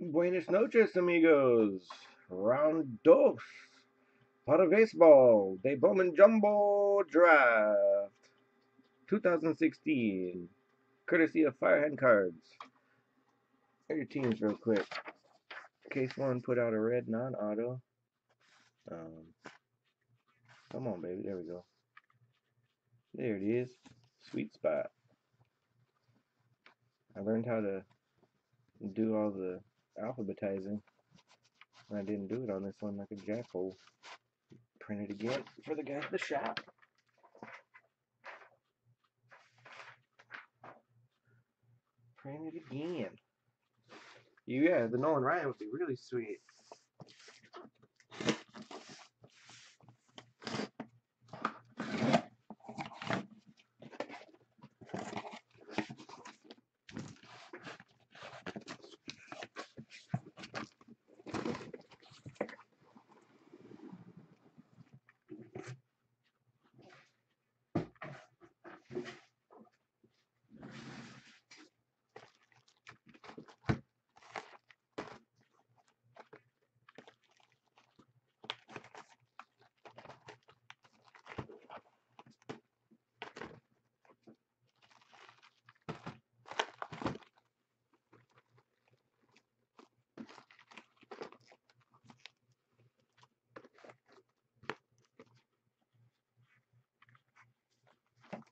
Buenas noches, amigos. Round dos para baseball. De Bowman Jumbo Draft 2016. Courtesy of Firehand Cards. Here are your teams real quick. Case one put out a red non-auto. Um, Come on, baby. There we go. There it is. Sweet spot. I learned how to do all the alphabetizing. I didn't do it on this one like a jackhole. Print it again for the guy at the shop. Print it again. Yeah, the Nolan Ryan would be really sweet.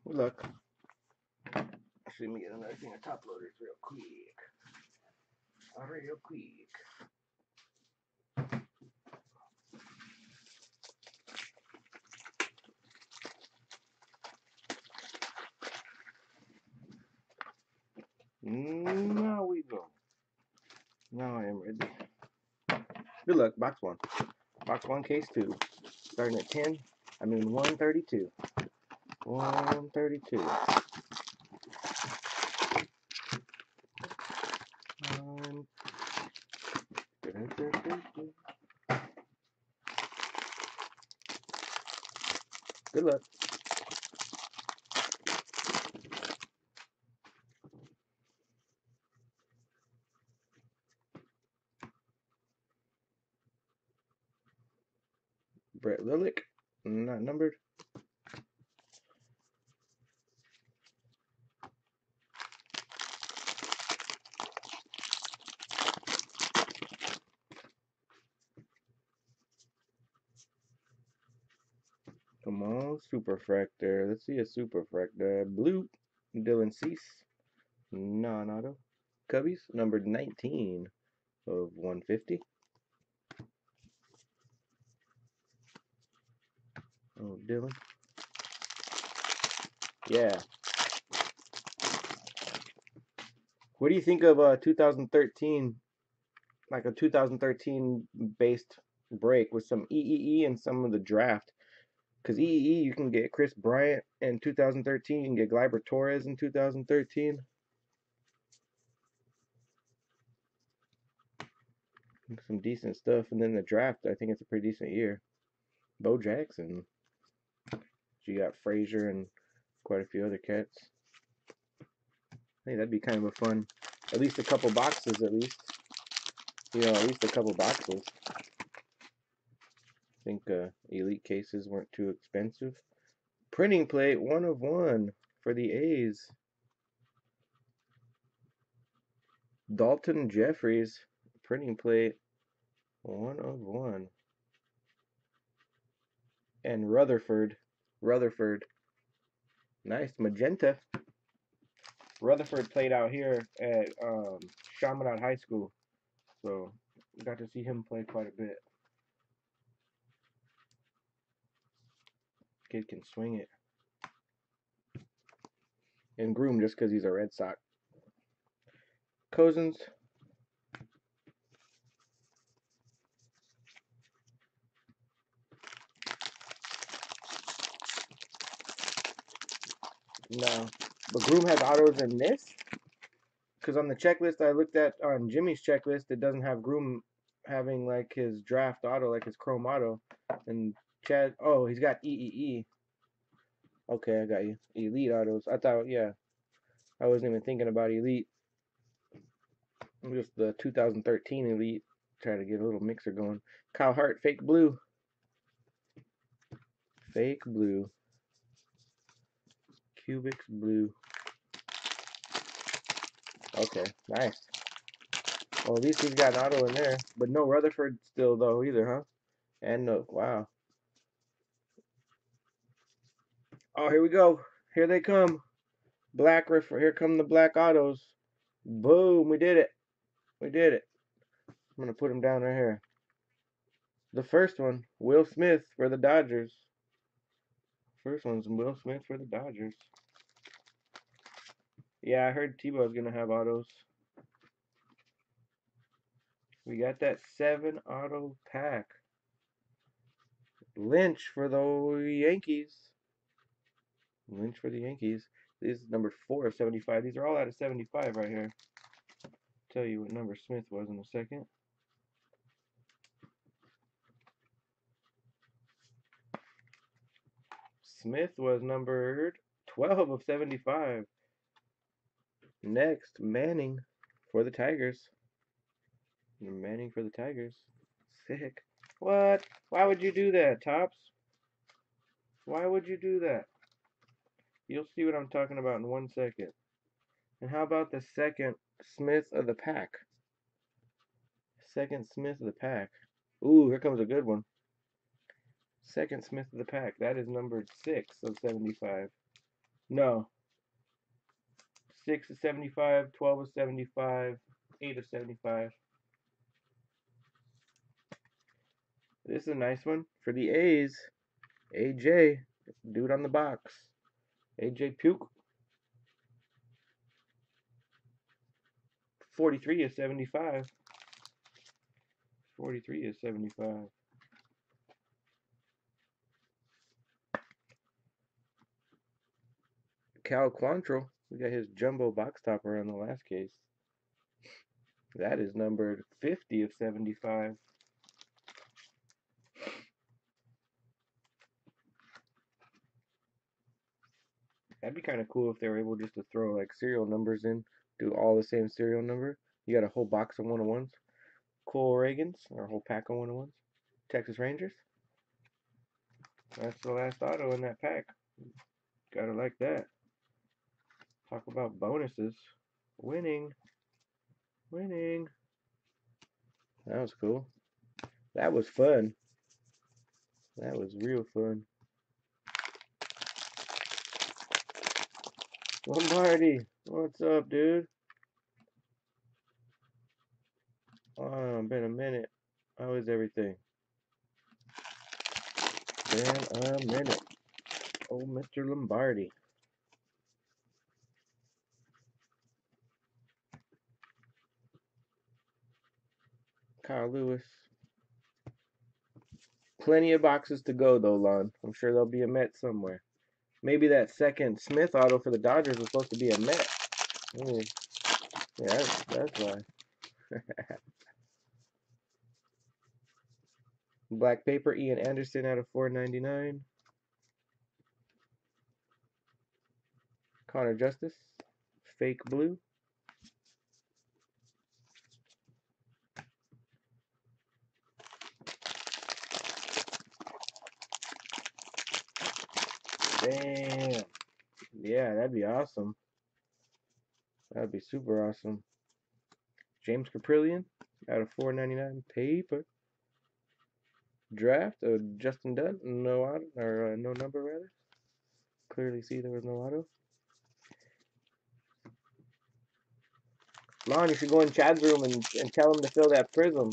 Good luck. Actually, let me get another thing of top loaders real quick. Real quick. Now we go. Now I am ready. Good luck. Box one. Box one, case two. Starting at 10. 132. 132. Good luck. Brett Lillick. Not numbered. Come on, Superfractor. Let's see a Superfractor. Blue, Dylan Cease. Non-auto. Cubbies, numbered 19 of 150. Oh, Dylan. Yeah. What do you think of 2013, like a 2013 based break with some EEE and some of the draft? Because EEE, you can get Chris Bryant in 2013, you can get Gleyber Torres in 2013. Some decent stuff. And then the draft, I think it's a pretty decent year. Bo Jackson. So you got Frazier and quite a few other cats. I think that'd be kind of a fun, at least a couple boxes at least. At least a couple boxes. I think elite cases weren't too expensive. Printing plate, 1 of 1 for the A's. Dalton Jeffries, printing plate, 1 of 1. And Rutherford, nice magenta. Rutherford played out here at Chaminade High School, so got to see him play quite a bit. Kid can swing it. And Groom just because he's a Red Sox. Cousins. No. But Groom has autos in this? Because on the checklist I looked at, on Jimmy's checklist, it doesn't have Groom having like his draft auto, like his chrome auto. And Chad, oh, he's got EEE. Okay, I got you. Elite autos. I thought, yeah. I wasn't even thinking about elite. Just the 2013 Elite. Try to get a little mixer going. Kyle Hart, fake blue. Fake blue. Cubics blue. Okay, nice. Well, at least he's got an auto in there. But no Rutherford still, though, either, huh? And no, wow. Oh, here we go. Here they come. Here come the black autos. Boom, we did it. We did it. I'm going to put them down right here. The first one, Will Smith for the Dodgers. First one's Will Smith for the Dodgers. Yeah, I heard Tebow's going to have autos. We got that 7 auto pack. Lynch for the Yankees. Lynch for the Yankees. This is number 4 of 75. These are all out of 75 right here. Tell you what number Smith was in a second. Smith was numbered 12 of 75. Next, Manning for the Tigers. Manning for the Tigers. Sick. What? Why would you do that, Topps? Why would you do that? You'll see what I'm talking about in 1 second. And how about the second Smith of the pack? Second Smith of the pack. Ooh, here comes a good one. Second Smith of the pack. That is numbered 6 of 75. No. 6 of 75, 12 of 75, 8 of 75. This is a nice one. For the A's, AJ, dude on the box. AJ Puke. 43 of 75. 43 of 75. Cal Quantrill. We got his jumbo box topper on the last case. That is numbered 50 of 75. That'd be kind of cool if they were able just to throw like serial numbers in, do all the same serial number. You got a whole box of 101s. Cole Reagans, or a whole pack of 101s. Texas Rangers. That's the last auto in that pack. Gotta like that. Talk about bonuses. Winning. Winning. That was cool. That was fun. That was real fun. Lombardi, what's up, dude? Oh, been a minute. How is everything? Been a minute. Oh, Mr. Lombardi. Kyle Lewis. Plenty of boxes to go, though, Lon. I'm sure there'll be a Met somewhere. Maybe that second Smith auto for the Dodgers was supposed to be a Met. Ooh. Yeah, that's why. Black paper, Ian Anderson out of 499. Connor Justice, fake blue. Damn. Yeah, that'd be awesome. That'd be super awesome. James Caprillion out of 499 paper. Draft of Justin Dunn, no auto, or no number rather. Clearly see there was no auto. Lon, you should go in Chad's room and tell him to fill that prism.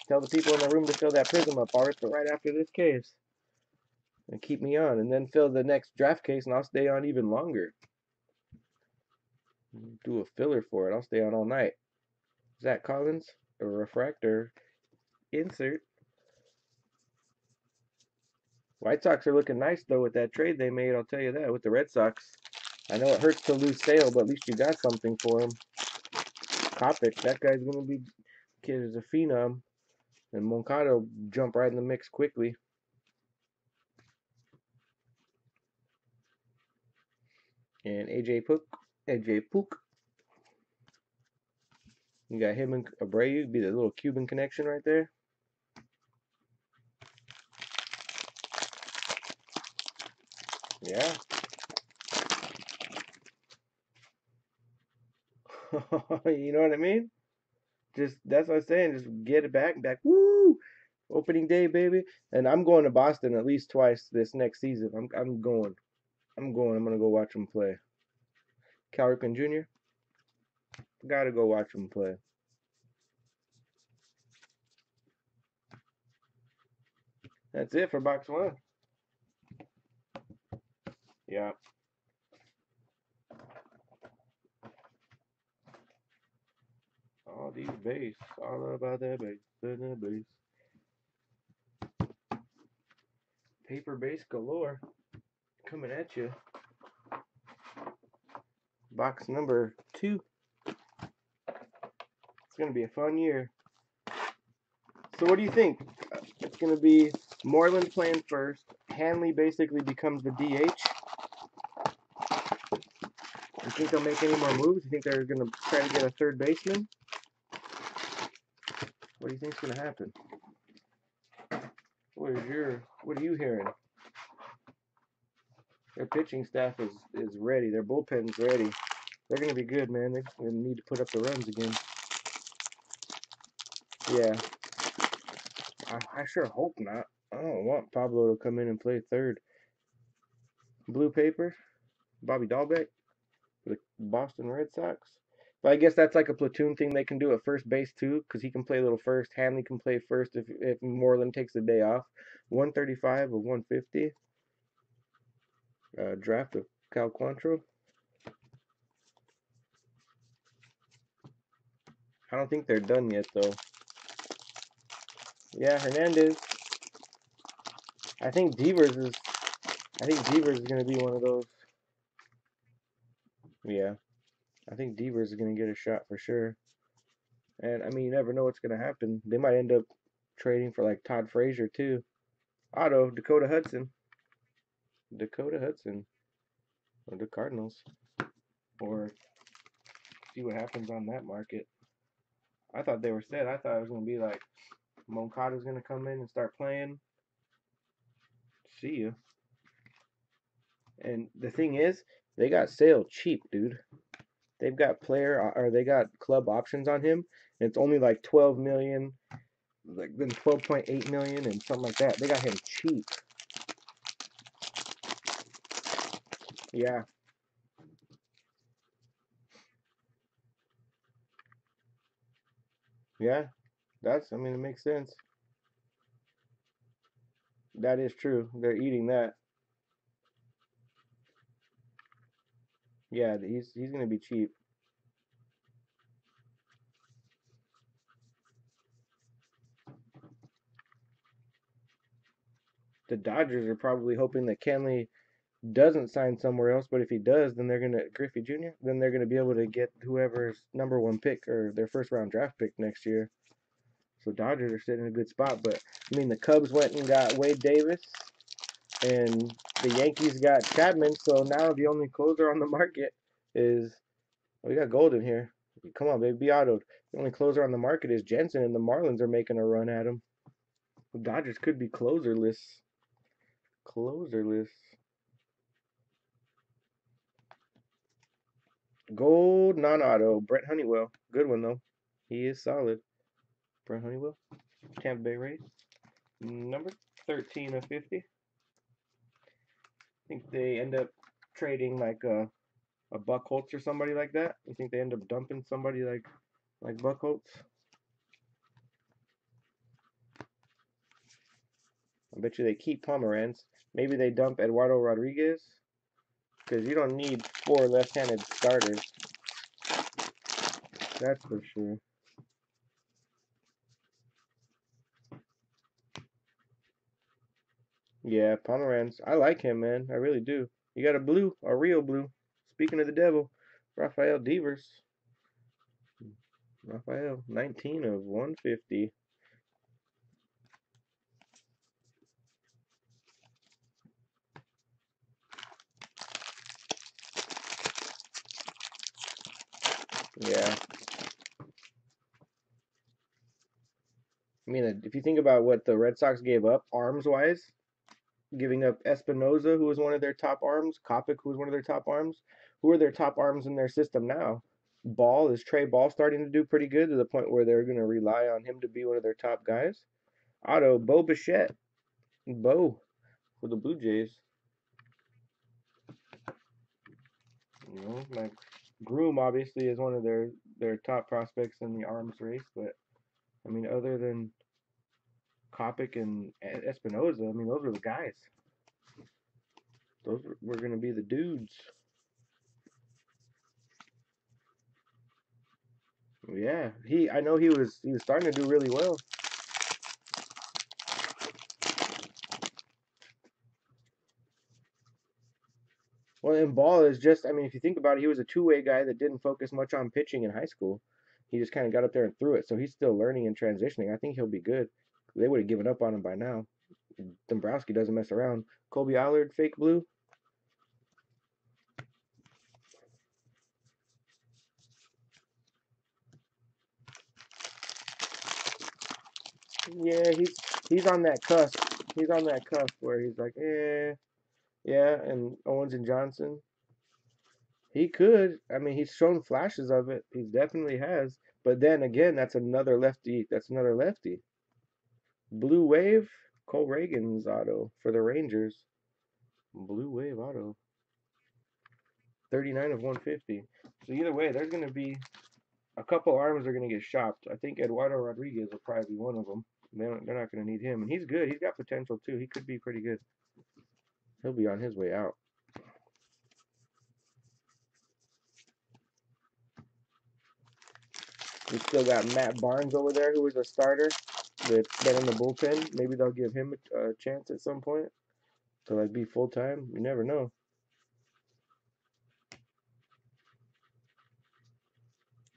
Tell the people in the room to fill that prism up right after this case. And keep me on. And then fill the next draft case and I'll stay on even longer. Do a filler for it. I'll stay on all night. Zach Collins, a refractor. Insert. White Sox are looking nice though with that trade they made, I'll tell you that, with the Red Sox. I know it hurts to lose Sale, but at least you got something for him. Kopech, that guy's going to be, kid is a phenom. And Moncada jump right in the mix quickly. And AJ Puck. You got him and Abreu, be the little Cuban connection right there. Yeah. You know what I mean? Just that's what I'm saying. Just get it back. Woo! Opening day, baby. And I'm going to Boston at least twice this next season. I'm going. I'm going. I'm gonna go watch him play. Cal Ripken Jr. Gotta go watch him play. That's it for box one. Yeah. All these base. All about that base. That base. Paper base galore. Coming at you. Box number 2. It's gonna be a fun year. So what do you think? It's gonna be Moreland playing first. Hanley basically becomes the DH. You think they'll make any more moves? You think they're gonna try to get a third baseman? What do you think's gonna happen? What are you hearing? Their pitching staff is ready. Their bullpen's ready. They're gonna be good, man. They're gonna need to put up the runs again. Yeah. I sure hope not. I don't want Pablo to come in and play third. Blue paper, Bobby Dahlbeck for the Boston Red Sox. But I guess that's like a platoon thing they can do at first base too, because he can play a little first. Hanley can play first if Moreland takes the day off. 135 of 150. Draft of Cal Quantrill. I don't think they're done yet though. Yeah, Hernandez. I think Devers is. I think Devers is gonna be one of those. Yeah, I think Devers is gonna get a shot for sure. And I mean, you never know what's gonna happen. They might end up trading for like Todd Frazier too. Auto Dakota Hudson. Dakota Hudson or the Cardinals, or see what happens on that market. I thought they were set. I thought it was gonna be like Moncada's gonna come in and start playing. See you. And the thing is, they got Sale cheap, dude. They've got they got club options on him. And it's only like 12 million, like then 12.8 million and something like that. They got him cheap. Yeah, yeah. I mean, it makes sense. That is true. They're eating that. Yeah, he's gonna be cheap. The Dodgers are probably hoping that Kenley doesn't sign somewhere else, but if he does, then they're gonna Griffey Jr. Then they're gonna be able to get whoever's number one pick or their first round draft pick next year. So Dodgers are sitting in a good spot. But I mean, the Cubs went and got Wade Davis, and the Yankees got Chapman. So now the only closer on the market is we got Golden here. Come on, baby, be autoed. The only closer on the market is Jensen, and the Marlins are making a run at him. The Dodgers could be closerless. Closerless. Gold non-auto. Brent Honeywell. Good one though. He is solid. Brent Honeywell. Tampa Bay Rays. Number 13 of 50. I think they end up trading like a Buck Holtz or somebody like that. You think they end up dumping somebody like Buck Holtz? I bet you they keep Pomeranz. Maybe they dump Eduardo Rodriguez because you don't need 4 left-handed starters. That's for sure. Yeah, Pomeranz. I like him, man. I really do. You got a real blue. Speaking of the devil, Rafael Devers. Rafael, 19 of 150. Yeah. I mean, if you think about what the Red Sox gave up arms wise, giving up Espinoza, who was one of their top arms, Kopech, who was one of their top arms, who are their top arms in their system now? Ball is Trey Ball starting to do pretty good to the point where they're going to rely on him to be one of their top guys. Otto, Bo Bichette, Bo for the Blue Jays. You know, like Groom obviously is one of their top prospects in the arms race, but I mean, other than Kopech and Espinoza, I mean, those were the guys. Those were going to be the dudes. Yeah, I know he was starting to do really well. Well, and Ball is just, I mean, if you think about it, he was a two-way guy that didn't focus much on pitching in high school. He just kind of got up there and threw it. So he's still learning and transitioning. I think he'll be good. They would have given up on him by now. Dombrowski doesn't mess around. Colby Allard, fake blue. Yeah, he's on that cusp. He's on that cusp where he's like, yeah. And Owens and Johnson, he could. I mean, he's shown flashes of it. He definitely has. But then again, that's another lefty. That's another lefty. Blue Wave, Cole Reagan's auto for the Rangers. Blue Wave auto. 39 of 150. So either way, there's going to be a couple arms are going to get shopped. I think Eduardo Rodriguez will probably be one of them. They're not going to need him. And he's good. He's got potential too. He could be pretty good. He'll be on his way out. We still got Matt Barnes over there, who was a starter that's been in the bullpen. Maybe they'll give him a chance at some point to like be full time. You never know.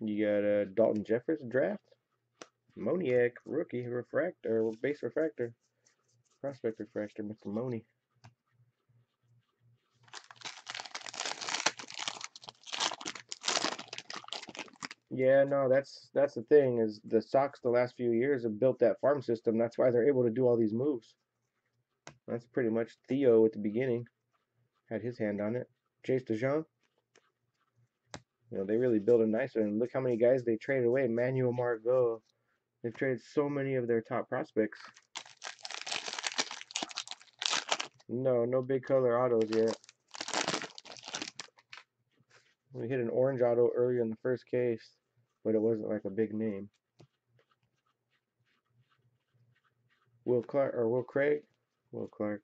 You got Dalton Jeffers draft, Moniak rookie refractor, base refractor, prospect refractor, Mr. Moni. Yeah, no, that's the thing is the Sox the last few years have built that farm system. That's why they're able to do all these moves. That's pretty much Theo at the beginning had his hand on it. Chase DeJong, they really built a nice one. And look how many guys they traded away. Manuel Margot. They've traded so many of their top prospects. No, no big color autos yet. We hit an orange auto earlier in the first case, but it wasn't like a big name. Will Clark or Will Craig? Will Clark.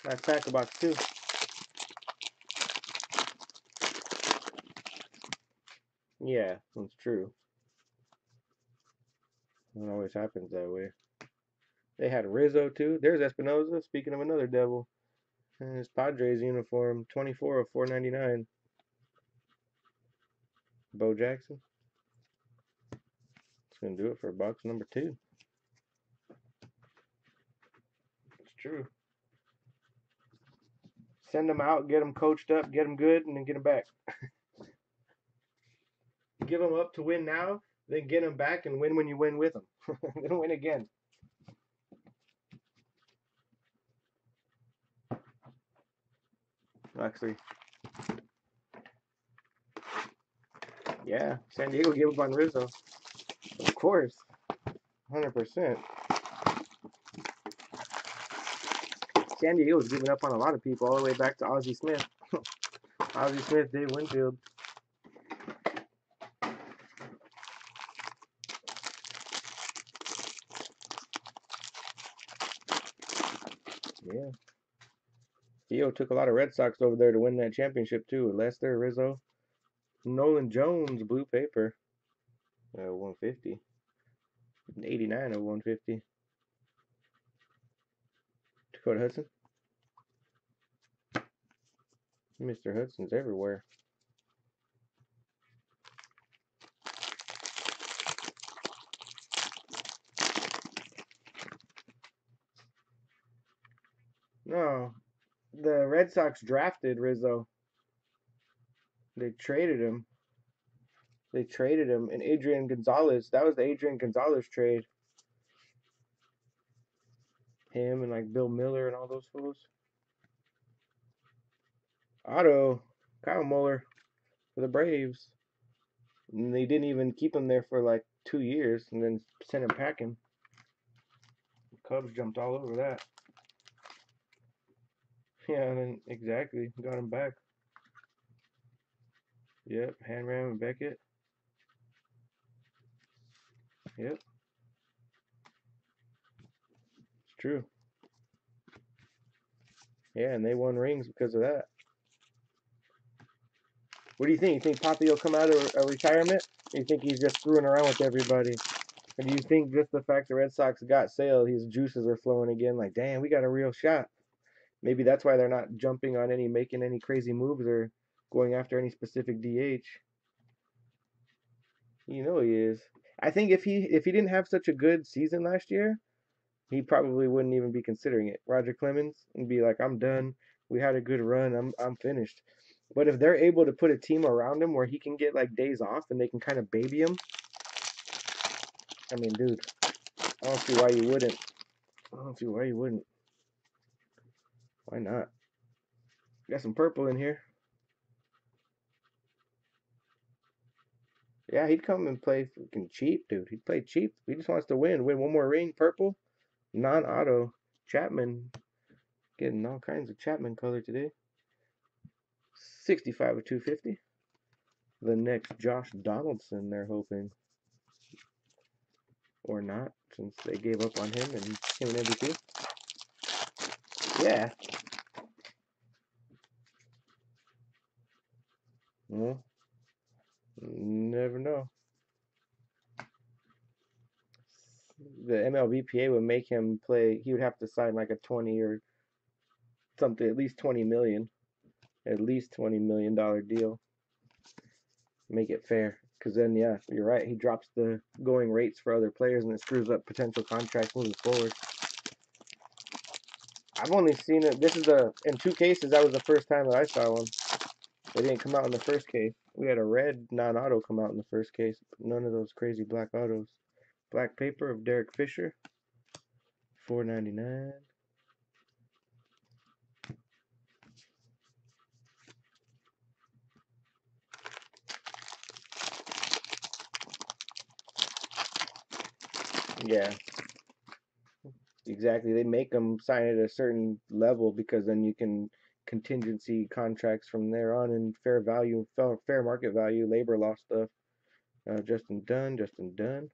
That's tackle box too. Yeah, that's true. It always happens that way. They had Rizzo too. There's Espinoza. Speaking of another devil, and his Padres uniform, 24 of 499. Bo Jackson. It's gonna do it for box number 2. It's true. Send them out, get them coached up, get them good, and then get them back. Give them up to win now, then get them back and win when you win with them. Then win again. Actually, yeah, San Diego gave up on Rizzo. Of course, 100%. San Diego was giving up on a lot of people all the way back to Ozzie Smith. Ozzie Smith, Dave Winfield. Yeah. Theo took a lot of Red Sox over there to win that championship too. Lester, Rizzo, Nolan Jones, blue paper, 150, 89 of 150. Dakota Hudson. Mr. Hudson's everywhere. No, the Red Sox drafted Rizzo. They traded him. They traded him, and Adrian Gonzalez. That was the Adrian Gonzalez trade. Him and like Bill Miller and all those fools. Otto, Kyle Muller for the Braves. And they didn't even keep him there for like 2 years, and then sent him packing. Cubs jumped all over that. Yeah, and then exactly got him back. Yep, Hanram and Beckett. Yep, it's true. Yeah, and they won rings because of that. What do you think? You think Papi will come out of a retirement? Or you think he's just screwing around with everybody? Or do you think just the fact the Red Sox got Sale, his juices are flowing again? Like, damn, we got a real shot. Maybe that's why they're not jumping on any, making any crazy moves or going after any specific DH. You know he is. I think if he didn't have such a good season last year, he probably wouldn't even be considering it. Roger Clemens and be like, I'm done. We had a good run. I'm finished. But if they're able to put a team around him where he can get like days off and they can kind of baby him, I mean, dude, I don't see why you wouldn't. I don't see why you wouldn't. Why not? Got some purple in here. Yeah, he'd come and play freaking cheap, dude. He'd play cheap. He just wants to win. Win one more ring. Purple, non-auto. Chapman getting all kinds of Chapman color today. 65 of 250. The next Josh Donaldson, they're hoping. Or not, since they gave up on him and him and MVP. Yeah. Well, never know. The MLBPA would make him play. He would have to sign like a 20 or something, at least 20 million, at least $20 million deal. Make it fair, because then yeah, you're right. He drops the going rates for other players, and it screws up potential contracts moving forward. I've only seen it. This is in two cases. That was the first time that I saw one. They didn't come out in the first case. We had a red non-auto come out in the first case, but none of those crazy black autos. Black paper of Derek Fisher, $4.99. Yeah, exactly. They make them sign at a certain level because then you can contingency contracts from there on and fair value, fair market value, labor law stuff. Justin Dunn, Justin Dunn.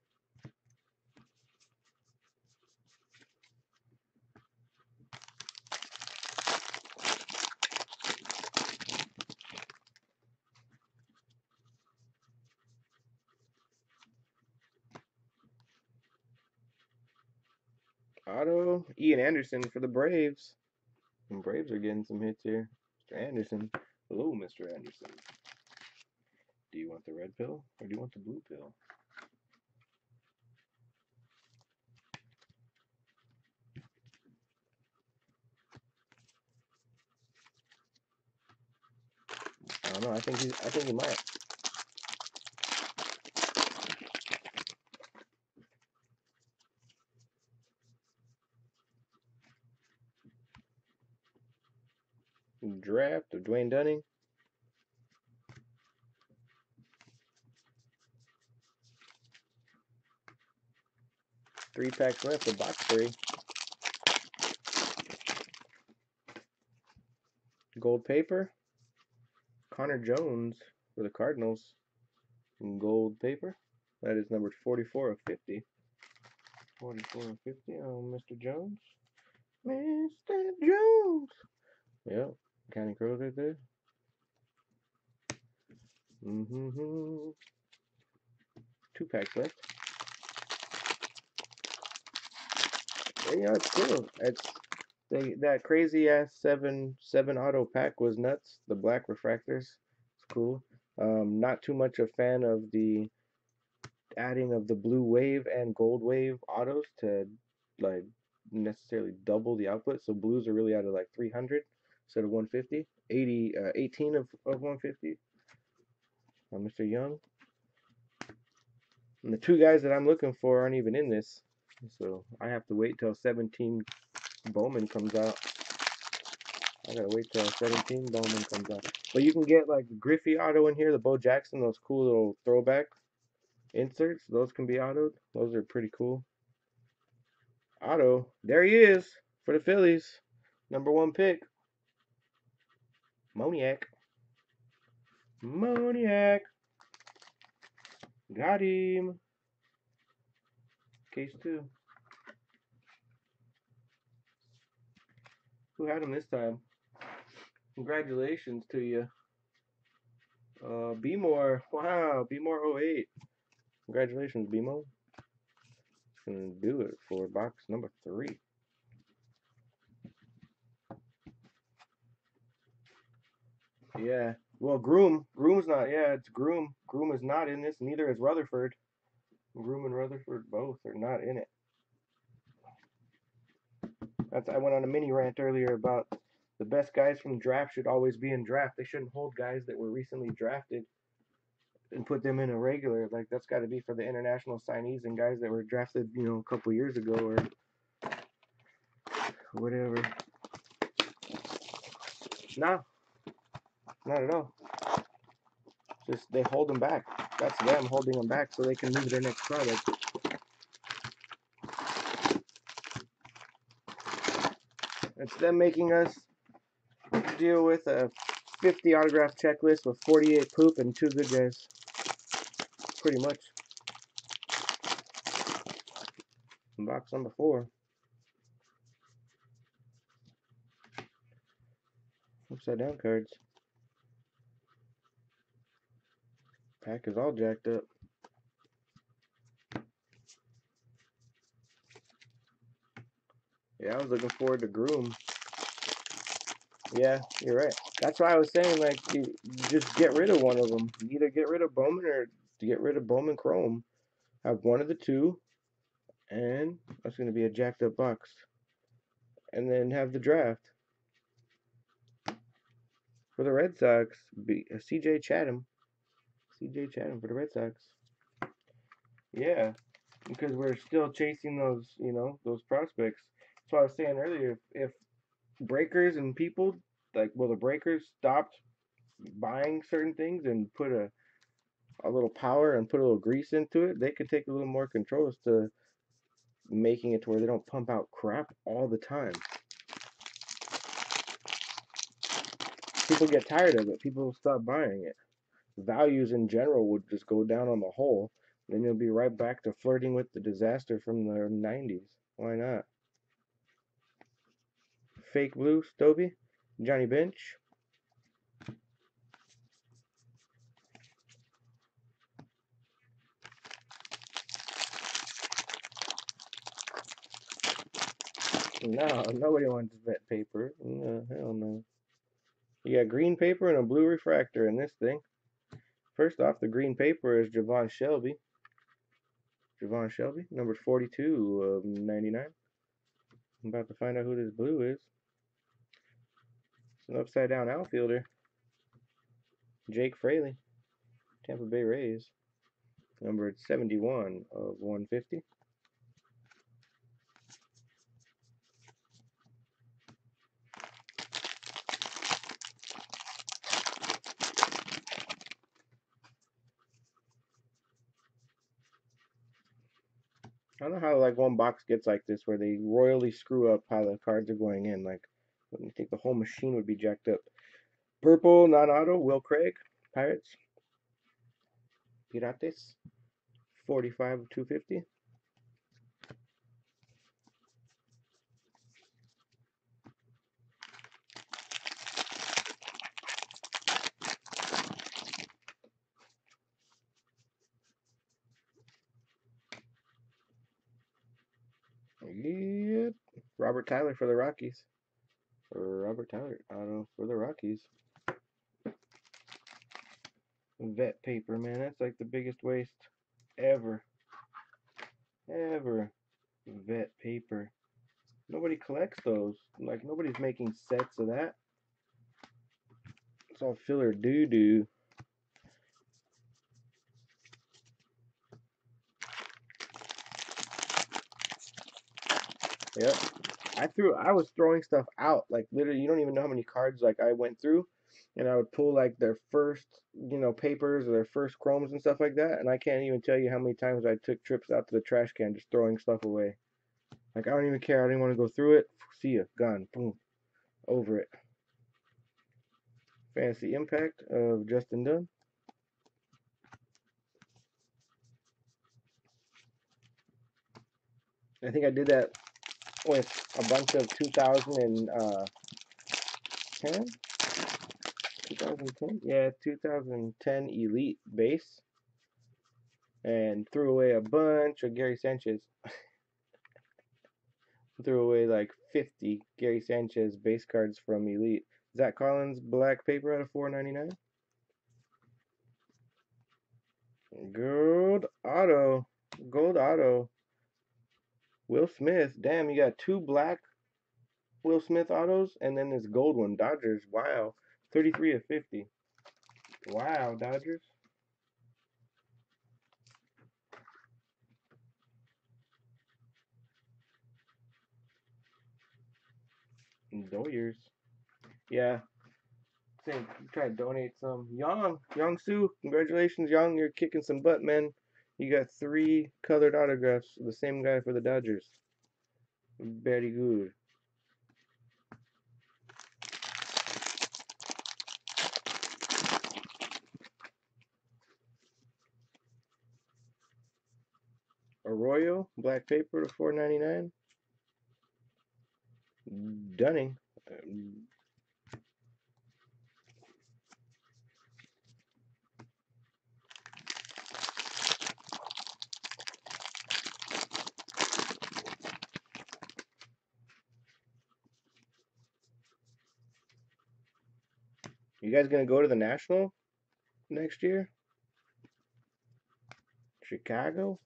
Auto, Ian Anderson for the Braves. And Braves are getting some hits here. Mr. Anderson. Hello, Mr. Anderson. Do you want the red pill or do you want the blue pill? I don't know. I think he might. Draft of Dwayne Dunning. 3 packs left of box 3. Gold paper. Connor Jones for the Cardinals. Gold paper. That is numbered 44 of 50. 44 of 50. Oh, Mr. Jones. Mr. Jones. Yep. Counting Crows right there. Mm-hmm. 2 packs left. Yeah, it's cool. That crazy ass seven auto pack was nuts. The black refractors. It's cool. Not too much a fan of the adding of the blue wave and gold wave autos to like necessarily double the output. So blues are really out of like 300 instead of 150. 18 of 150. Mr. Young. And the two guys that I'm looking for aren't even in this. So I have to wait till 17 Bowman comes out. I gotta wait till 17 Bowman comes out. But you can get like Griffey auto in here, the Bo Jackson, those cool little throwback inserts. Those can be autoed. Those are pretty cool. Auto. There he is for the Phillies. #1 pick. Moniak. Moniak. Got him. Case 2. Who had him this time? Congratulations to you. B-More. Wow. B-More 08. Congratulations, B-Mo. Gonna do it for box number 3. Yeah. Well, Groom. Groom's not. Yeah, it's Groom. Groom is not in this. Neither is Rutherford. Groom and Rutherford both are not in it. I went on a mini rant earlier about the best guys from draft should always be in draft. They shouldn't hold guys that were recently drafted and put them in a regular. Like that's got to be for the international signees and guys that were drafted, a couple years ago or whatever. No, not at all. Just they hold them back. That's them holding them back so they can move their next product. It's them making us deal with a 50 autograph checklist with 48 poop and 2 good guys. Pretty much. Box number 4. Upside down cards. Pack is all jacked up. Yeah, I was looking forward to Groom. Yeah, you're right. That's why I was saying, like, you just get rid of one of them. Either get rid of Bowman or get rid of Bowman Chrome. Have one of the two, and that's going to be a jacked up box. And then have the draft. For the Red Sox, C.J. Chatham. C.J. Chatham for the Red Sox. Yeah, because we're still chasing those prospects. That's what I was saying earlier. If breakers and people, the breakers stopped buying certain things and put a little power and put a little grease into it, they could take a little more control as to making it to where they don't pump out crap all the time. People get tired of it. People stop buying it. Values in general would just go down on the whole. Then you'll be right back to flirting with the disaster from the 90s. Why not? Fake Blue, Stovey, Johnny Bench. No, nobody wants vet paper. No, hell no. You got green paper and a blue refractor in this thing. First off, the green paper is Javon Shelby. Javon Shelby, number 42 of 99. I'm about to find out who this blue is. It's an upside down outfielder. Jake Fraley, Tampa Bay Rays. Numbered 71 of 150. I don't know how like one box gets like this where they royally screw up how the cards are going in. Like, you think the whole machine would be jacked up. Purple non-auto, Will Craig, Pirates. Pirates, 45 of 250. Yep. Robert Tyler for the Rockies. Robert Tyler auto for the Rockies. Vet paper, man. That's like the biggest waste ever. Ever. Vet paper. Nobody collects those. Like, nobody's making sets of that. It's all filler doo-doo. Yep. I was throwing stuff out, like literally, you don't even know how many cards like I went through, and I would pull like their first, papers or their first chromes and stuff like that, and I can't even tell you how many times I took trips out to the trash can just throwing stuff away. Like I don't even care. I didn't want to go through it. See ya, gone, boom, over it. Fantasy Impact of Justin Dunn. I think I did that with a bunch of 2010, 2010, yeah, 2010 Elite base, and threw away a bunch of Gary Sanchez. Threw away like 50 Gary Sanchez base cards from Elite. Zach Collins black paper out of 4.99. Gold auto, gold auto. Will Smith. Damn, you got two black Will Smith autos and then this gold one. Dodgers. Wow, 33 of 50. Wow, Dodgers. Doyers. Yeah. Think try to donate some. Young Soo, congratulations, Young. You're kicking some butt, man. You got 3 colored autographs. The same guy for the Dodgers. Very good. Arroyo, black paper to 4.99. Dunning. You guys gonna go to the National next year? Chicago?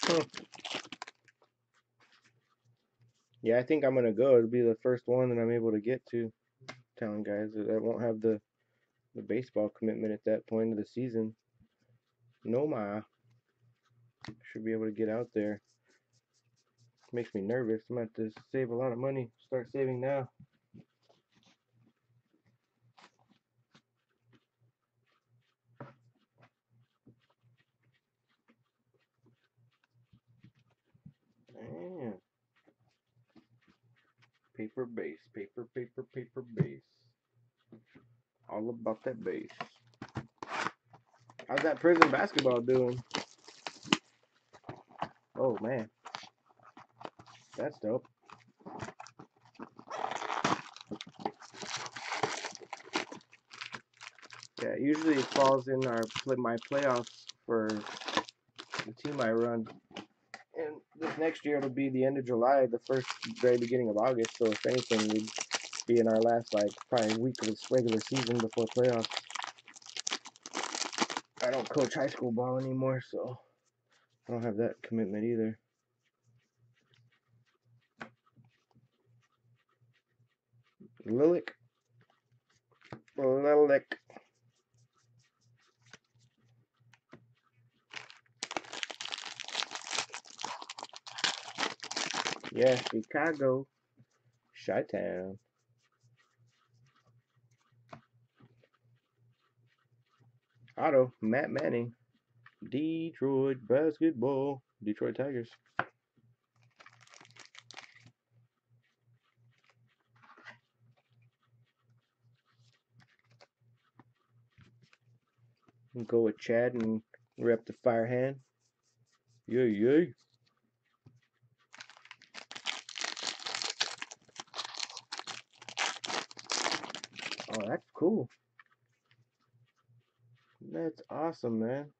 Huh. Yeah, I think I'm gonna go. It'll be the first one that I'm able to get to. Telling guys that I won't have the baseball commitment at that point of the season. No, should be able to get out there. Makes me nervous. I'm gonna have to save a lot of money. Start saving now. Damn. Paper base. Paper base. All about that base. How's that prison basketball doing? Oh man, that's dope. Yeah, usually it falls in my playoffs for the team I run. And this next year it'll be the end of July, the very beginning of August. So if anything, we'd be in our last probably week of this regular season before playoffs. I don't coach high school ball anymore, so I don't have that commitment either. Lilac. Yeah, Chicago. Chi-Town. Auto. Matt Manning. Detroit basketball. Detroit Tigers. Go with Chad and rep the fire hand. Yay, yay. Oh, that's cool. That's awesome, man.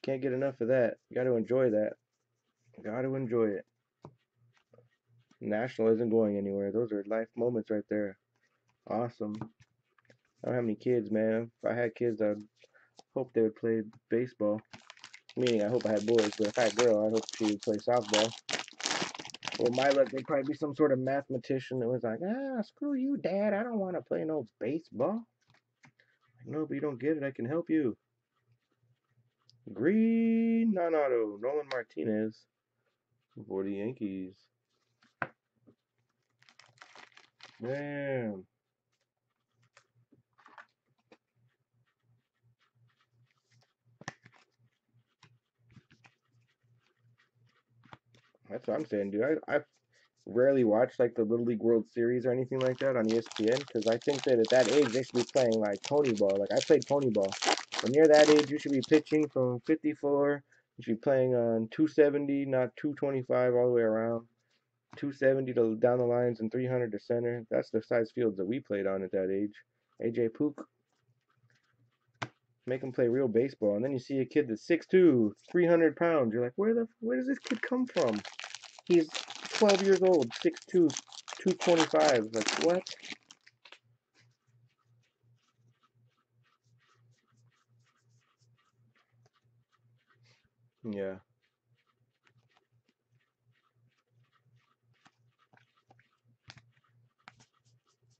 Can't get enough of that. Got to enjoy that. Got to enjoy it. National isn't going anywhere. Those are life moments right there. Awesome. I don't have any kids, man. If I had kids, I'd hope they would play baseball. Meaning, I hope I had boys, but if I had a girl, I'd hope she would play softball. Well, my luck, they'd probably be some sort of mathematician that was like, screw you, Dad. I don't want to play no baseball. No, but you don't get it. I can help you. Green non-auto, Nolan Martinez for the Yankees. Damn. That's what I'm saying, dude. I rarely watch like the Little League World Series or anything like that on ESPN because I think that at that age they should be playing like pony ball. Like I played pony ball. When you're that age, you should be pitching from 54. You should be playing on 270, not 225 all the way around. 270 to down the lines and 300 to center. That's the size fields that we played on at that age. AJ Pook, make him play real baseball, and then you see a kid that's 6'2", 300 pounds. You're like, where does this kid come from? He's 12 years old, 6'2", 225. Like what? Yeah,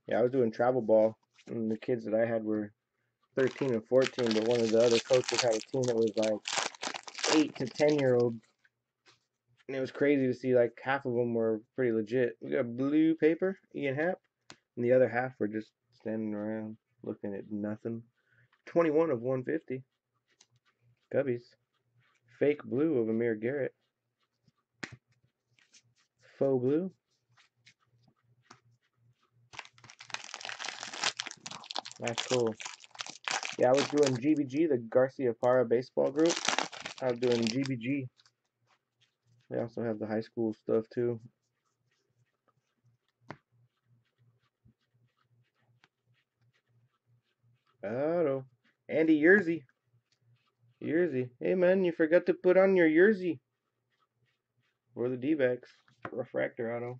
yeah. I was doing travel ball, and the kids that I had were 13 and 14, but one of the other coaches had a team that was like 8 to 10 year olds, and it was crazy to see like half of them were pretty legit. We got blue paper, Ian Happ, and the other half were just standing around looking at nothing. 21 of 150. Cubbies. Fake blue of Amir Garrett. Faux blue. That's cool. Yeah, I was doing GBG, the Garcia Parra baseball group. I was doing GBG. They also have the high school stuff too. Oh, Andy Yersey. Yersey. Hey man, you forgot to put on your Yersey for the D-backs. Refractor auto.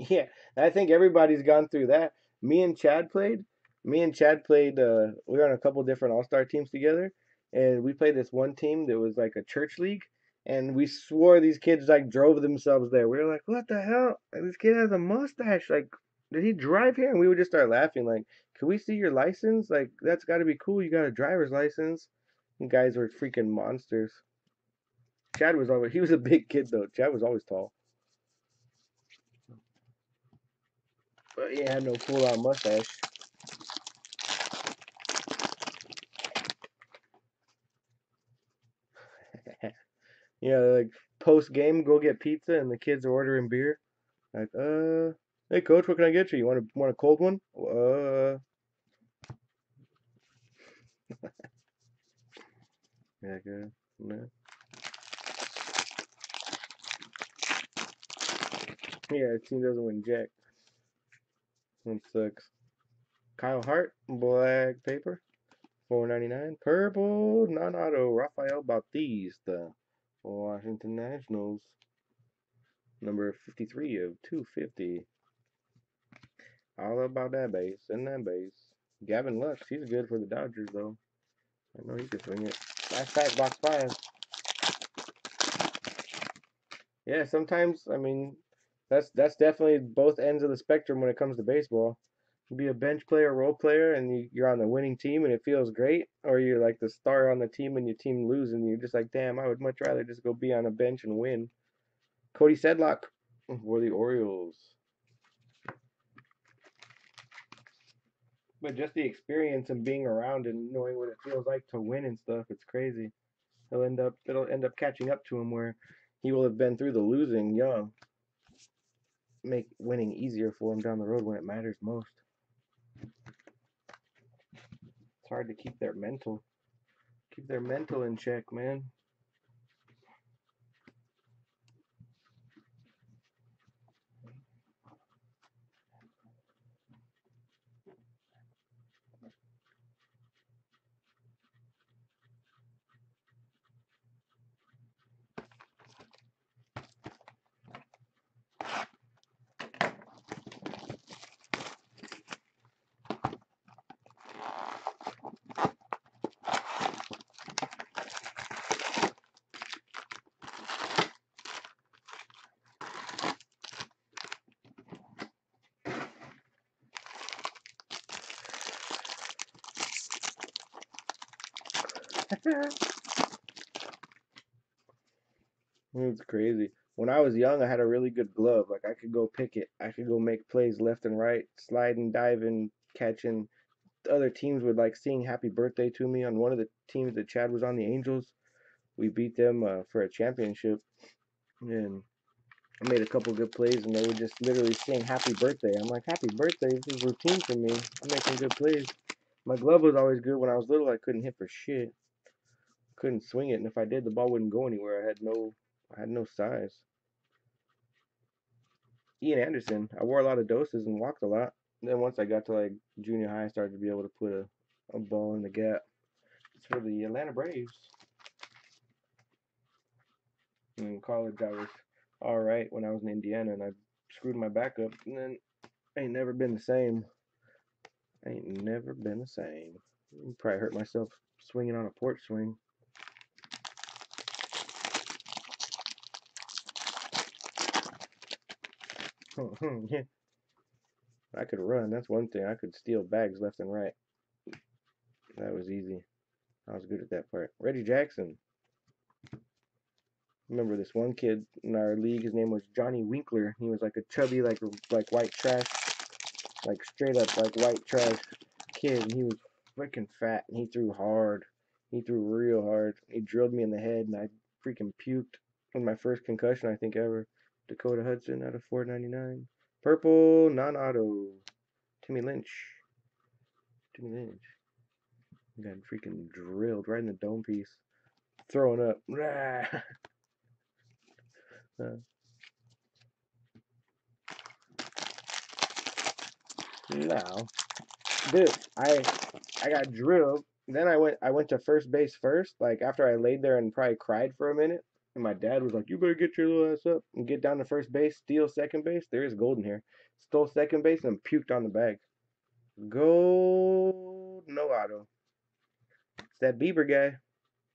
Yeah, I think everybody's gone through that. Me and Chad played. Me and Chad played. We were on a couple different all-star teams together, and we played this one team that was like a church league, and we swore these kids like drove themselves there. We were like, "What the hell? Like, this kid has a mustache. Like, did he drive here?" And we would just start laughing. Like, "Can we see your license? Like, that's got to be cool. You got a driver's license." And guys were freaking monsters. Chad was always. He was a big kid though. Chad was always tall, but he had no full-on mustache. Like post game, go get pizza, and the kids are ordering beer. Like, hey coach, what can I get you? You want a cold one? Yeah, good. Yeah, yeah, the team doesn't win jack. That sucks. Kyle Hart, black paper, 4.99. Purple non-auto, Rafael Bautista, Washington Nationals, number 53 of 250. All about that base and that base. Gavin Lux, he's good for the Dodgers though. I know he can swing it. Last pack, box 5. Yeah, sometimes I mean that's definitely both ends of the spectrum when it comes to baseball. You be a bench player, role player, and you're on the winning team and it feels great, or you're like the star on the team and your team loses and you're just like, damn, I would much rather just go be on a bench and win. Cody Sedlock for the Orioles, but just the experience and being around and knowing what it feels like to win and stuff, it's crazy. It'll end up catching up to him where he will have been through the losing young, make winning easier for him down the road when it matters most. It's hard to keep their mental in check, man. It's crazy. When I was young, I had a really good glove. Like I could go pick it. I could go make plays left and right, sliding, diving, catching. Other teams would like sing happy birthday to me. On one of the teams that Chad was on, the Angels, we beat them for a championship, and I made a couple good plays, and they would just literally sing happy birthday. I'm like, happy birthday, this is routine for me. I'm making good plays. My glove was always good. When I was little, I couldn't hit for shit. Couldn't swing it, and if I did, the ball wouldn't go anywhere. I had no size. Ian Anderson. I wore a lot of doses and walked a lot. Then once I got to like junior high, I started to be able to put a ball in the gap. It's for the Atlanta Braves. In college, I was all right when I was in Indiana, and I screwed my back up, and then I ain't never been the same. I ain't never been the same. Probably hurt myself swinging on a porch swing. Yeah, I could run. That's one thing. I could steal bags left and right. That was easy. I was good at that part. Reggie Jackson. Remember this one kid in our league? His name was Johnny Winkler. He was like a chubby, like white trash, like straight up like white trash kid. And he was freaking fat, and he threw hard. He threw real hard. He drilled me in the head, and I freaking puked. With my first concussion, I think ever. Dakota Hudson out of 499. Purple non-auto. Timmy Lynch. Timmy Lynch. Got freaking drilled right in the dome piece. Throwing up. No, dude, I got drilled. Then I went to first base first. Like after I laid there and probably cried for a minute, and my dad was like, "You better get your little ass up and get down to first base, steal second base. There is gold in here. Stole second base and puked on the bag. Gold, no auto. It's that Bieber guy,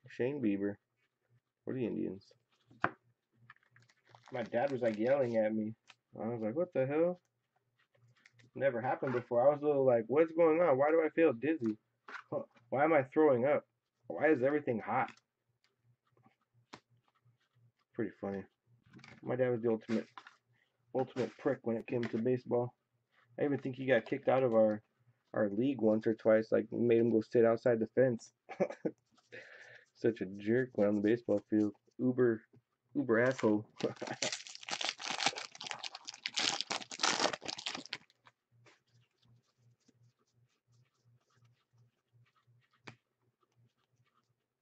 Shane Bieber. Or the Indians. My dad was like yelling at me. I was like, "What the hell? Never happened before." I was a little like, "What's going on? Why do I feel dizzy? Huh. Why am I throwing up? Why is everything hot?" Pretty funny. My dad was the ultimate prick when it came to baseball. I even think he got kicked out of our league once or twice. Like made him go sit outside the fence. Such a jerk when on the baseball field. Uber asshole.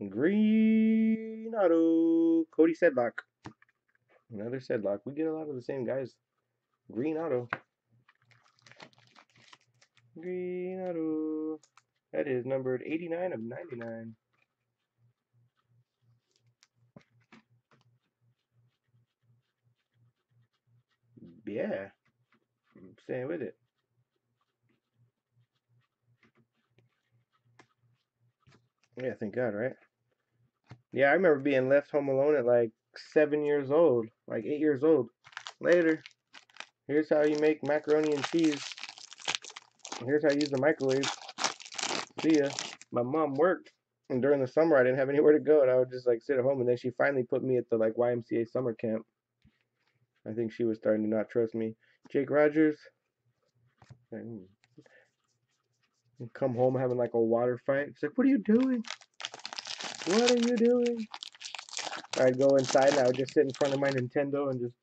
Green auto. Cody Sedlock. Another Sedlock. We get a lot of the same guys. Green auto. Green auto. That is numbered 89 of 99. Yeah, I'm staying with it. Yeah, thank God, right? Yeah, I remember being left home alone at like 7 years old, like 8 years old. Later, here's how you make macaroni and cheese. Here's how you use the microwave. See ya. My mom worked, and during the summer I didn't have anywhere to go, and I would just like sit at home. And then she finally put me at the like YMCA summer camp. I think she was starting to not trust me. Jake Rogers, and come home having like a water fight. She's like, "What are you doing? What are you doing?" I'd go inside and I would just sit in front of my Nintendo and just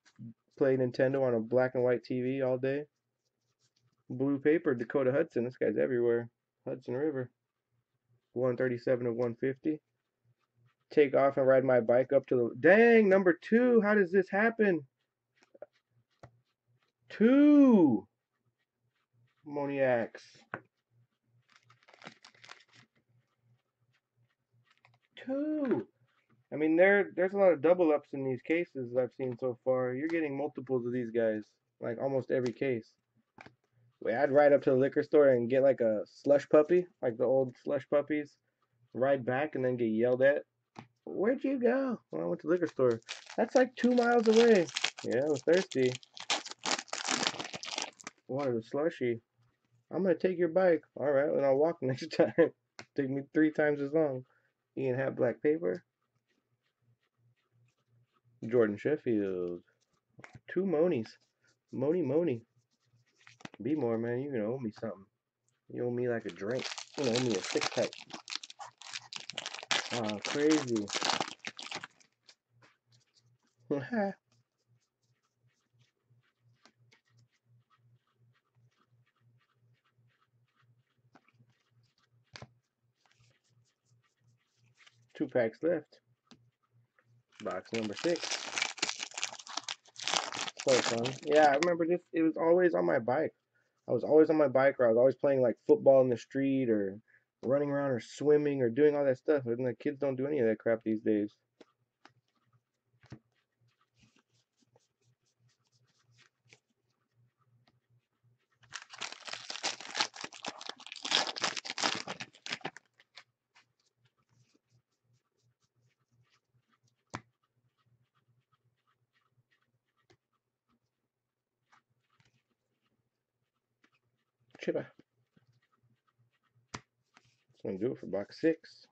play Nintendo on a black and white TV all day. Blue paper, Dakota Hudson. This guy's everywhere. Hudson River. 137 of 150. Take off and ride my bike up to the. Dang, number 2. How does this happen? 2 Moniacs. 2. I mean, there's a lot of double ups in these cases I've seen so far. You're getting multiples of these guys, like almost every case. Wait, I'd ride up to the liquor store and get like a slush puppy, like the old slush puppies. Ride back and then get yelled at. Where'd you go? Well, I went to the liquor store. That's like 2 miles away. Yeah, I was thirsty. Wanted a slushy. I'm gonna take your bike. All right, and I'll walk next time. Take me 3 times as long. You can have black paper. Jordan Sheffield. 2 Monies. Moni. Be more, man. You can owe me something. You owe me like a drink. You owe me a 6-pack. Oh, crazy. 2 packs left. Box number 6. So fun. Yeah, I remember this. It was always on my bike. I was always on my bike, or I was always playing like football in the street, or running around, or swimming, or doing all that stuff. And the kids don't do any of that crap these days. Chiba. That's gonna do it for box 6.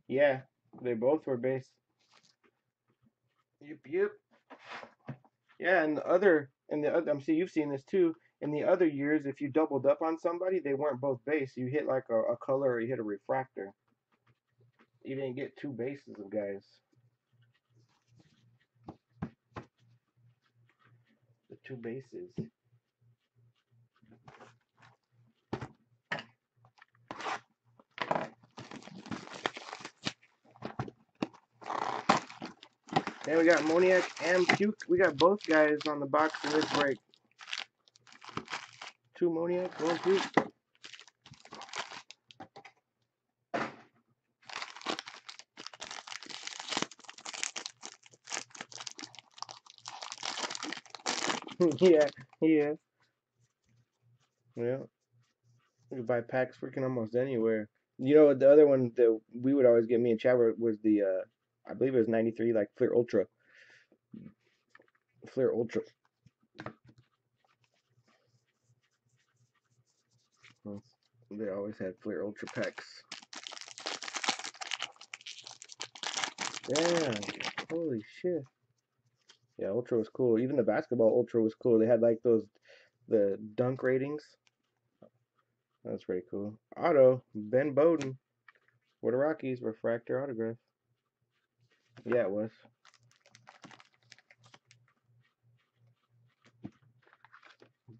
Yeah, they both were base. Yep. Yeah, I'm sure you've seen this too. In the other years, if you doubled up on somebody, they weren't both base. You hit like a color, or you hit a refractor. You didn't get 2 bases of guys. The 2 bases. Then we got Moniac and Puke. We got both guys on the box in this break. 2 Moniac, 1 Puke. Yeah. Yeah. You can buy packs freaking almost anywhere. You know, the other one that we would always get, me and Chad, was the, I believe it was 93, like Fleer Ultra. Fleer Ultra. They always had Fleer Ultra packs. Yeah. Holy shit. Yeah, Ultra was cool. Even the basketball Ultra was cool. They had like the dunk ratings. That's pretty cool. Auto, Ben Bowden. For the Rockies, refractor autograph. Yeah, it was.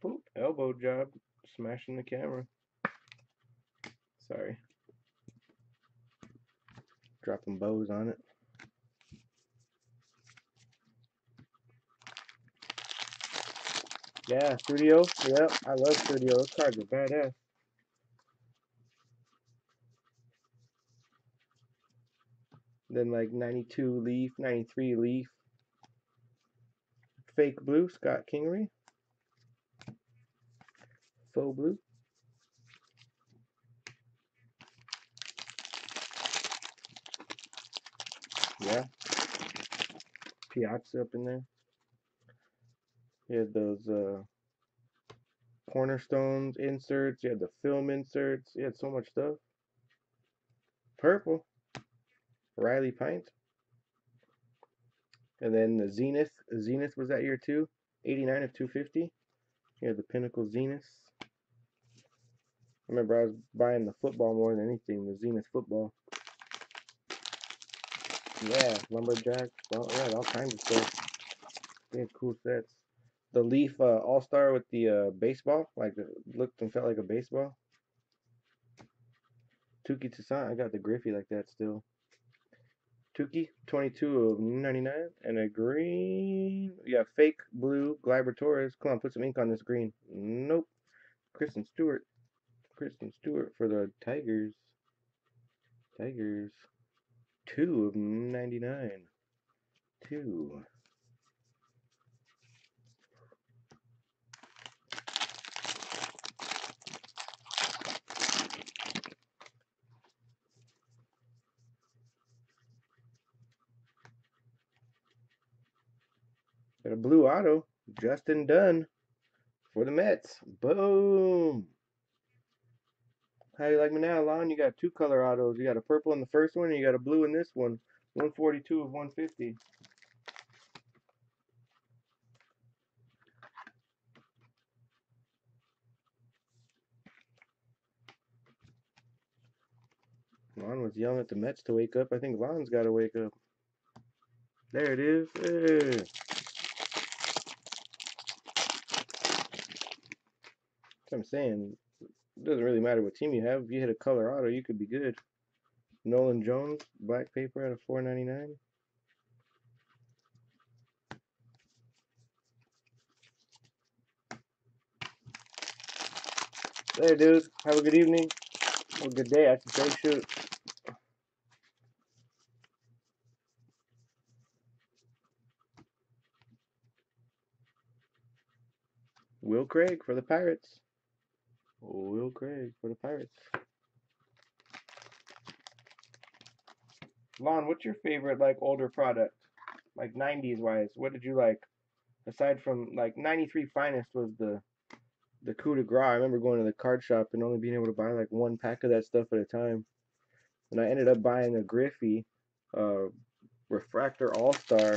Boop. Elbow job. Smashing the camera. Sorry. Dropping bows on it. Yeah, Studio. Yep, I love Studio. Those cards are badass. Then like 92 Leaf, 93 Leaf. Fake blue, Scott Kingery. Faux blue. Yeah. Piazza up in there. You had those cornerstones inserts. You had the film inserts. You had so much stuff. Purple. Riley Pint. And then the Zenith. Zenith was that year too. 89 of 250. You had the Pinnacle Zenith. I remember I was buying the football more than anything, the Zenith football. Yeah, Lumberjack. Well, yeah, all kinds of stuff. They had cool sets. The Leaf All Star with the baseball, like it looked and felt like a baseball. Tukey Toussaint. I got the Griffey like that still. Tukey, 22 of 99. And a green. Yeah, fake blue Gleyber Torres. Come on, put some ink on this green. Nope. Kristen Stewart. Kristen Stewart for the Tigers. Tigers. 2 of 99. 2. Got a blue auto. Justin Dunn for the Mets. Boom. How you like me now, Lon? You got two color autos. You got a purple in the first one, and you got a blue in this one. 142 of 150. Lon was yelling at the Mets to wake up. I think Lon's got to wake up. There it is. Hey. That's what I'm saying. It doesn't really matter what team you have. If you hit a color auto, you could be good. Nolan Jones, black paper out of 499. There, dude. Have a good evening. Or good day, I should say. Shoot. Will Craig for the Pirates. Will Craig for the Pirates. Lon, what's your favorite like older product? Like 90s wise, what did you like? Aside from like 93 Finest was the coup de grace. I remember going to the card shop and only being able to buy like one pack of that stuff at a time. And I ended up buying a Griffey uh, Refractor All Star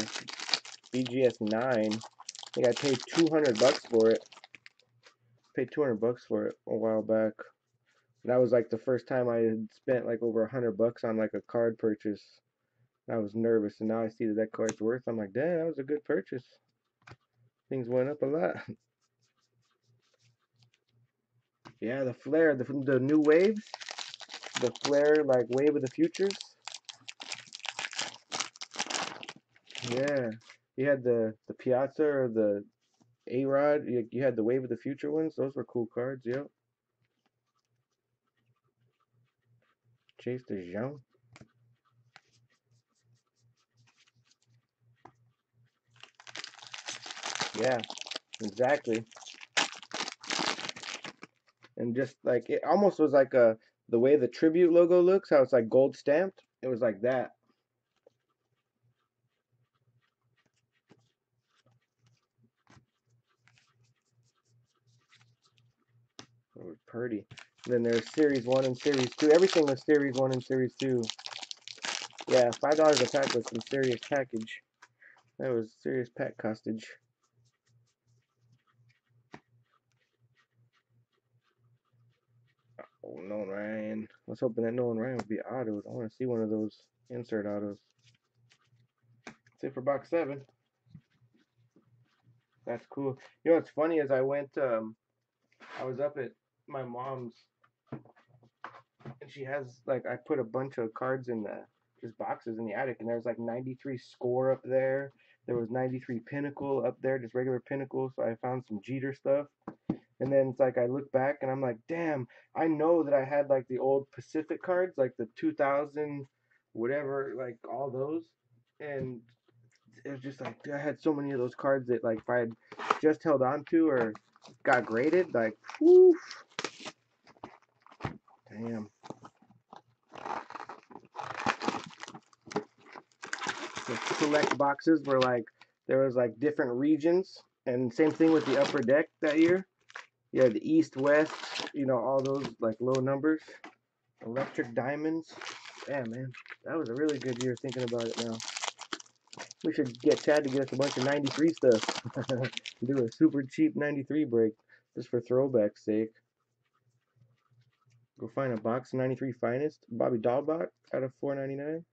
BGS 9. I think I paid 200 bucks for it. Paid 200 bucks for it a while back. And that was like the first time I had spent like over 100 bucks on like a card purchase. I was nervous, and now I see that that card's worth. I'm like, damn, that was a good purchase. Things went up a lot. Yeah, the flare, the new waves, the flare like wave of the futures. Yeah, you had the Piazza or the A Rod. You had the wave of the future ones. Those were cool cards. Yep. Chase the Jean. Yeah, exactly. And just like it almost was like the way the tribute logo looks, how it's like gold stamped. It was like that. It was pretty. Then there's Series 1 and Series 2. Everything was Series 1 and Series 2. Yeah, $5 a pack was some serious package. That was serious pack costage. Oh, Nolan Ryan. I was hoping that Nolan Ryan would be autos. I want to see one of those insert autos. That's it for box 7. That's cool. You know what's funny is I was up at my mom's, and she has like I put a bunch of cards in the just boxes in the attic, and there was like 93 score up there. There was 93 pinnacle up there, just regular pinnacle. So I found some Jeter stuff. And then it's like I look back and I'm like, damn, I know that I had like the old Pacific cards, like the 2000, whatever, like all those. And it was just like I had so many of those cards that like if I had just held on to or got graded, like, whew, damn. The collect boxes were like there was like different regions, and same thing with the upper deck that year. You had the East, West, all those like low numbers. Electric Diamonds. Yeah, man. That was a really good year thinking about it now. We should get Chad to get us a bunch of 93 stuff. Do a super cheap 93 break just for throwback's sake. Go find a box of 93 Finest. Bobby Dahlbach out of 4.99.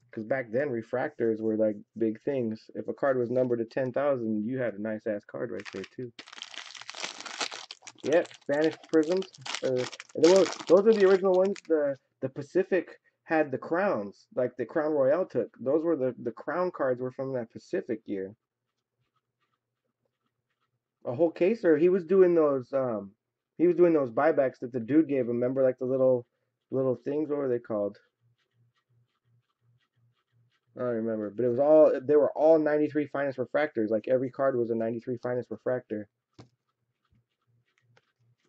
Because back then, refractors were like big things. If a card was numbered to 10,000, you had a nice ass card right there, too. Yep, Spanish prisms. And those are the original ones. The Pacific had the crowns, like the Crown Royale took. Those were the crown cards were from that Pacific year. A whole case, or he was doing those buybacks that the dude gave him. Remember, like the little things. What were they called? I don't remember, but they were all 93 finest refractors. Like every card was a 93 finest refractor.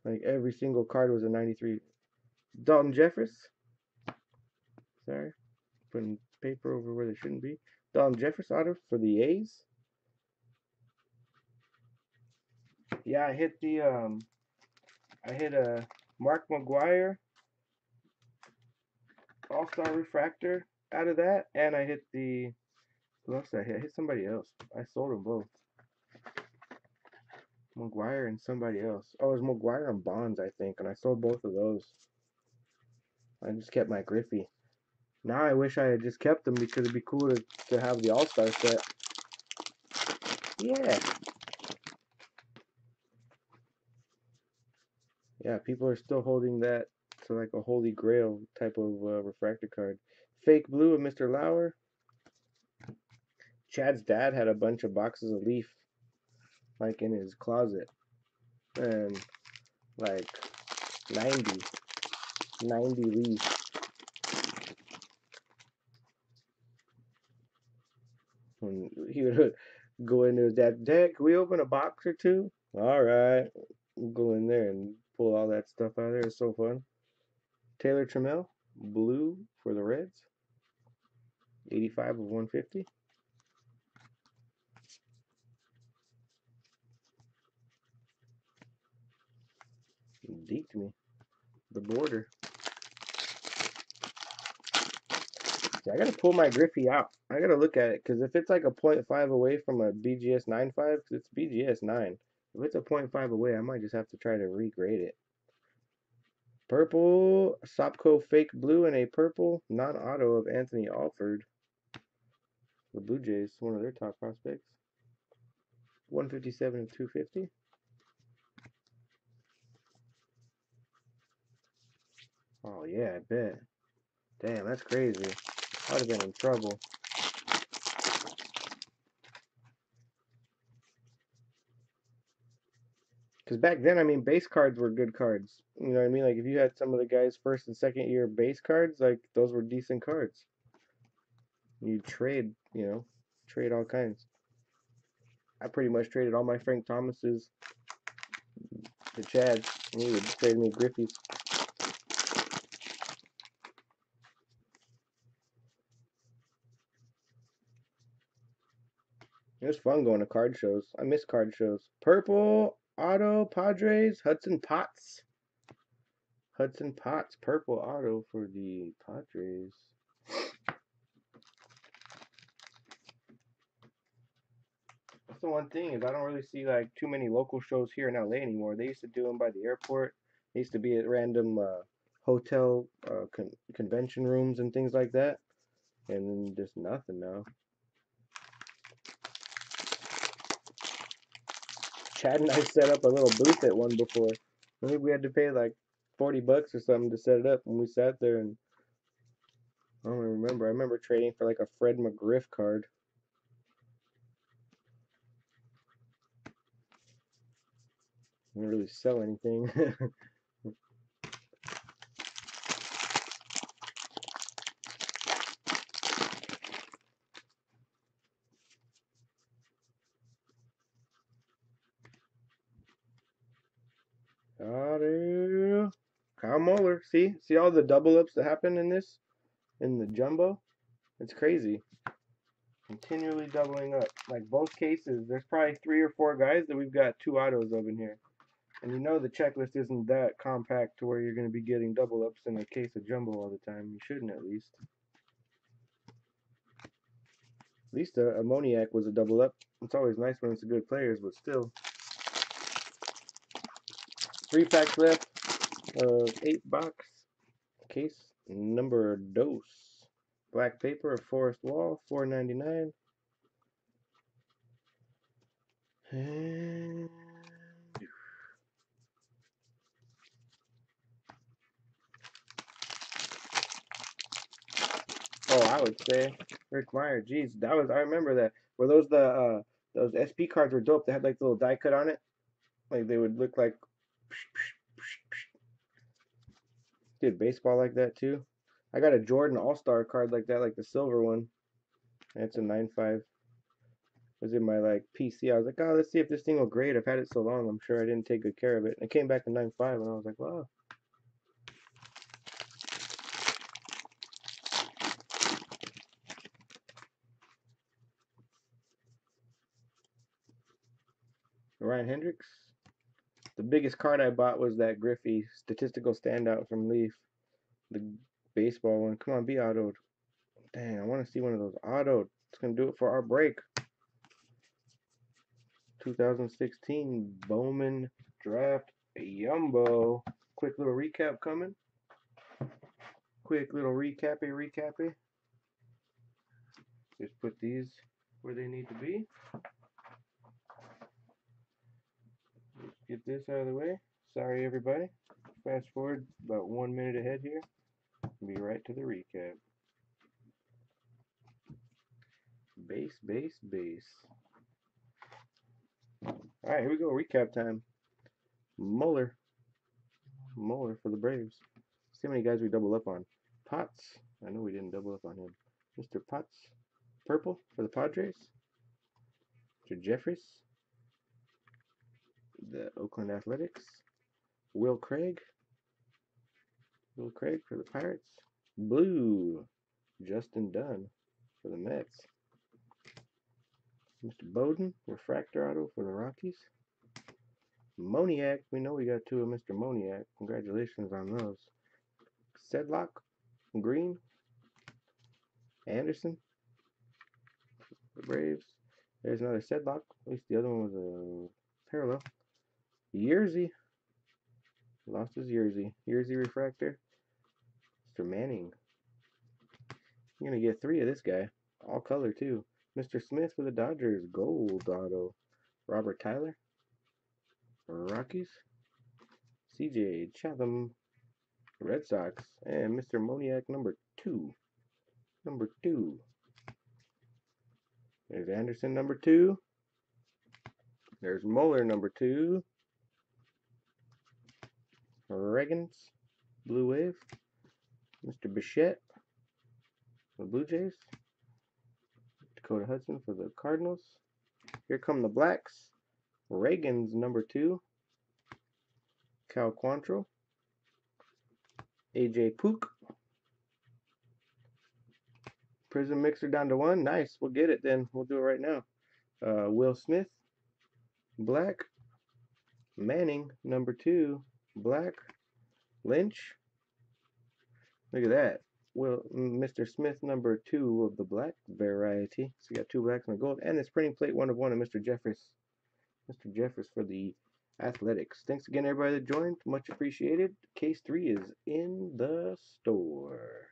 Like every single card was a 93. Dalton Jeffers. Sorry, putting paper over where they shouldn't be. Dalton Jeffers auto for the A's. Yeah, I hit a Mark McGuire All Star refractor out of that, and I hit the who else did I hit? I hit somebody else. I sold them both. McGuire and somebody else. Oh, it was McGuire and Bonds, I think, and I sold both of those. I just kept my Griffey. Now I wish I had just kept them because it'd be cool to have the All Star set. Yeah. Yeah, people are still holding that to like a holy grail type of refractor card. Fake blue of Mr. Lauer. Chad's dad had a bunch of boxes of Leaf like in his closet. And like 90, 90 Leaf. And he would go into his dad, Dad, can we open a box or two? All right. Go in there and pull all that stuff out of there. It's so fun. Taylor Trammell, blue for the Reds. 85 of 150. Deeked me. The border. See, I gotta pull my Griffey out. I gotta look at it because if it's like a .5 away from a BGS 9.5, because it's BGS 9. If it's a .5 away, I might just have to try to regrade it. Purple Sopco fake blue and a purple non-auto of Anthony Alford. The Blue Jays, one of their top prospects. 157 of 250. Oh yeah, I bet. Damn, that's crazy. I'd have been in trouble. Because back then, I mean, base cards were good cards. You know what I mean? Like, if you had some of the guys' first and second year base cards, like, those were decent cards. You trade, trade all kinds. I pretty much traded all my Frank Thomases to Chad, and he would trade me Griffey's. It was fun going to card shows. I miss card shows. Purple, Auto, Padres, Hudson Potts. Hudson Potts, purple auto for the Padres. That's the one thing is I don't really see like too many local shows here in LA anymore. They used to do them by the airport. They used to be at random hotel convention rooms and things like that. And then just nothing now. Chad and I set up a little booth at one before. I think we had to pay like $40 or something to set it up, and we sat there and I don't remember. I remember trading for like a Fred McGriff card. Didn't really sell anything. Auto. Kyle Muller. See all the double ups that happen in this, in the jumbo. It's crazy. Continually doubling up. Like both cases, there's probably 3 or 4 guys that we've got 2 autos of in here. And you know the checklist isn't that compact to where you're going to be getting double ups in a case of jumbo all the time. You shouldn't at least. At least a Moniac was a double up. It's always nice when it's a good players, but still. 3 packs left of 8 box. Case number dose. Black paper of Forest Wall, $4.99. And I would say Rick Meyer. Jeez, that was I remember that. Were those SP cards were dope? They had like the little die cut on it. Like they would look like did baseball like that too. I got a Jordan All-Star card like that, like the silver one. And it's a 9.5. It was in my like PC. I was like, oh, let's see if this thing will grade. I've had it so long. I'm sure I didn't take good care of it. And it came back in 9.5, and I was like, wow. Ryan Hendricks. The biggest card I bought was that Griffey statistical standout from Leaf. The baseball one. Come on, be autoed. Dang, I want to see one of those autoed. It's going to do it for our break. 2016 Bowman draft Yumbo. Quick little recap coming. Quick little recapy. Just put these where they need to be. Get this out of the way. Sorry, everybody. Fast forward about 1 minute ahead here. Be right to the recap. Base. Alright, here we go. Recap time. Muller for the Braves. See how many guys we double up on. Potts. I know we didn't double up on him. Mr. Potts. Purple for the Padres. Mr. Jeffries. The Oakland Athletics. Will Craig for the Pirates. Blue. Justin Dunn for the Mets. Mr. Bowden, refractor auto for the Rockies. Moniak, we know we got two of Mr. Moniak. Congratulations on those. Sedlock, green. Anderson, the Braves. There's another Sedlock. At least the other one was a parallel. Yerzy, lost his Yerzy. Yerzy refractor. Mr. Manning. You're going to get three of this guy. All color, too. Mr. Smith for the Dodgers. Gold auto. Robert Tyler. Rockies. CJ Chatham. Red Sox. And Mr. Moniak number 2. Number 2. There's Anderson number 2. There's Muller number 2. Reagans. Blue Wave. Mr. Bichette. The Blue Jays. Dakota Hudson for the Cardinals. Here come the Blacks. Reagans number 2. Cal Quantrill. AJ Pook. Prism Mixer down to 1. Nice. We'll get it then. We'll do it right now. Will Smith. Black. Manning number 2. Black. Lynch. Look at that. Well, Mr. Smith number 2 of the black variety. So you got 2 blacks and a gold. And this printing plate 1 of 1 of Mr. Jeffries. Mr. Jeffries for the Athletics. Thanks again, everybody that joined. Much appreciated. Case 3 is in the store.